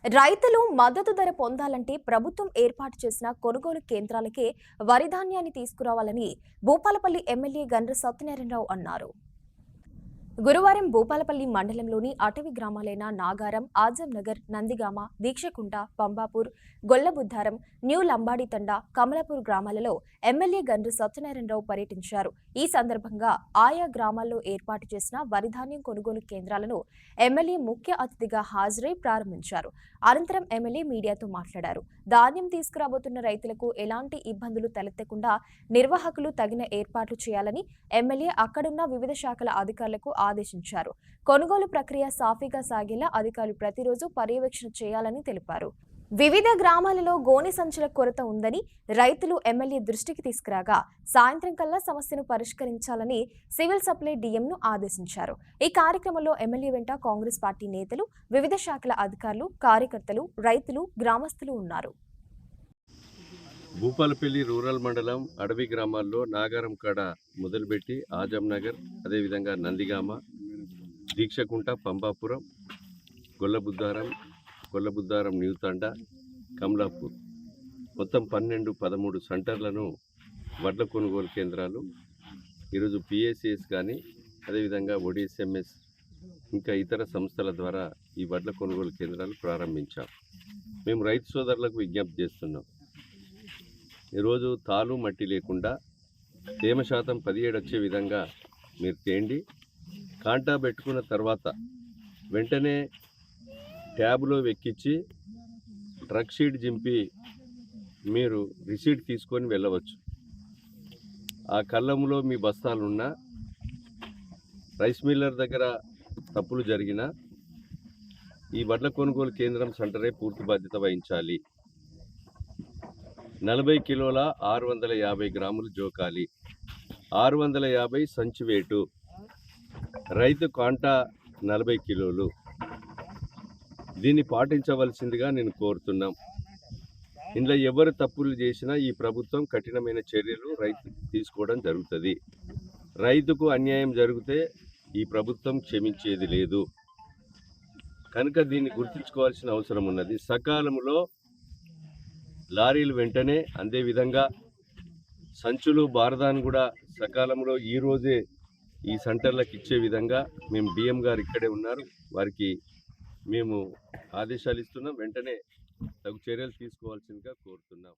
రైతులు మద్దతు ధర పొందాలంటే ప్రభుత్వం ఏర్పాటు చేసిన కొనుగోలు కేంద్రాలకే వరి ధాన్యాన్ని తీసుకురావాలని భూపాలపల్లి ఎమ్మెల్యే గండ్ర సత్యనారాయణరావు అన్నారు. గురువారం భూపాలపల్లి మండలంలోని అటవీ గ్రామాలైన నాగారం, ఆజంనగర్, నందిగామ, దీక్షకుంట, పంబాపూర్, గొల్లబుద్దారం, న్యూ లంబాడితండ, కమలాపూర్ గ్రామాలలో ఎమ్మెల్యే గండ్ర సత్యనారాయణరావు పర్యటించారు. ఈ సందర్భంగా ఆయా గ్రామాల్లో ఏర్పాటు చేసిన వరిధాన్యం కొనుగోలు కేంద్రాలను ఎమ్మెల్యే ముఖ్య అతిథిగా హాజరై ప్రారంభించారు. అనంతరం ఎమ్మెల్యే మీడియాతో మాట్లాడారు. ధాన్యం తీసుకురాబోతున్న రైతులకు ఎలాంటి ఇబ్బందులు తలెత్తకుండా నిర్వాహకులు తగిన ఏర్పాట్లు చేయాలని ఎమ్మెల్యే అక్కడున్న వివిధ శాఖల అధికారులకు ఆదేశించారు. కొనుగోలు ప్రక్రియ సాఫీగా సాగేలా అధికారులు ప్రతిరోజు పర్యవేక్షణ చేయాలని తెలిపారు. వివిధ గ్రామాలలో గోనె సంచుల కొరత ఉందని రైతులు ఎమ్మెల్యే దృష్టికి తీసుకురాగా సాయంత్రం కల్లా సమస్యను పరిష్కరించాలని సివిల్ సప్లై డీఎంను ఆదేశించారు. ఈ కార్యక్రమంలో ఎమ్మెల్యే వెంట కాంగ్రెస్ పార్టీ నేతలు, వివిధ శాఖల అధికారులు, కార్యకర్తలు, రైతులు, గ్రామస్తులు ఉన్నారు. భూపాలపల్లి రూరల్ మండలం అడవి గ్రామాల్లో నాగారం కాడ మొదలుపెట్టి ఆజంనగర్, అదేవిధంగా నందిగామ, దీక్షకుంట, పంబాపురం, గొల్లబుద్దారం న్యూతండ, కమలాపూర్ మొత్తం 12-13 సెంటర్లను వడ్ల కొనుగోలు కేంద్రాలు ఈరోజు పిఎస్సిఎస్ కానీ అదేవిధంగా ఒడిఎస్ఎంఎస్ ఇంకా ఇతర సంస్థల ద్వారా ఈ వడ్ల కొనుగోలు కేంద్రాలు ప్రారంభించాం. మేము రైతు సోదరులకు విజ్ఞప్తి చేస్తున్నాం. ఈరోజు తాలు మట్టి లేకుండా తేమ శాతం 17 వచ్చే విధంగా మీరు తేండి. కాంటా పెట్టుకున్న తర్వాత వెంటనే ట్యాబ్లో వెక్కించి ట్రక్ షీట్ జింపి మీరు రిసీట్ తీసుకొని వెళ్ళవచ్చు. ఆ కళ్ళంలో మీ బస్తాలున్నా రైస్ మిల్లర్ దగ్గర తప్పులు జరిగినా ఈ వడ్ల కొనుగోలు కేంద్రం సెంటరే పూర్తి బాధ్యత వహించాలి. 40 కిలోల 650 గ్రాములు జోకాలి, 650 సంచి వేటు, రైతు కాంటా 40 కిలోలు. దీన్ని పాటించవలసిందిగా నేను కోరుతున్నాం. ఇందులో ఎవరు తప్పులు చేసినా ఈ ప్రభుత్వం కఠినమైన చర్యలు రైతు తీసుకోవడం జరుగుతుంది. రైతుకు అన్యాయం జరిగితే ఈ ప్రభుత్వం క్షమించేది లేదు. కనుక దీన్ని గుర్తుంచుకోవాల్సిన అవసరం ఉన్నది. సకాలంలో లారీలు వెంటనే అందే విధంగా సంచులు బారదాను కూడా సకాలంలో ఈరోజే ఈ సెంటర్లకు ఇచ్చే విధంగా మేము డిఎం గారు ఇక్కడే ఉన్నారు, వారికి మేము ఆదేశాలు ఇస్తున్నాం. వెంటనే తగు చర్యలు తీసుకోవాల్సిందిగా కోరుతున్నాం.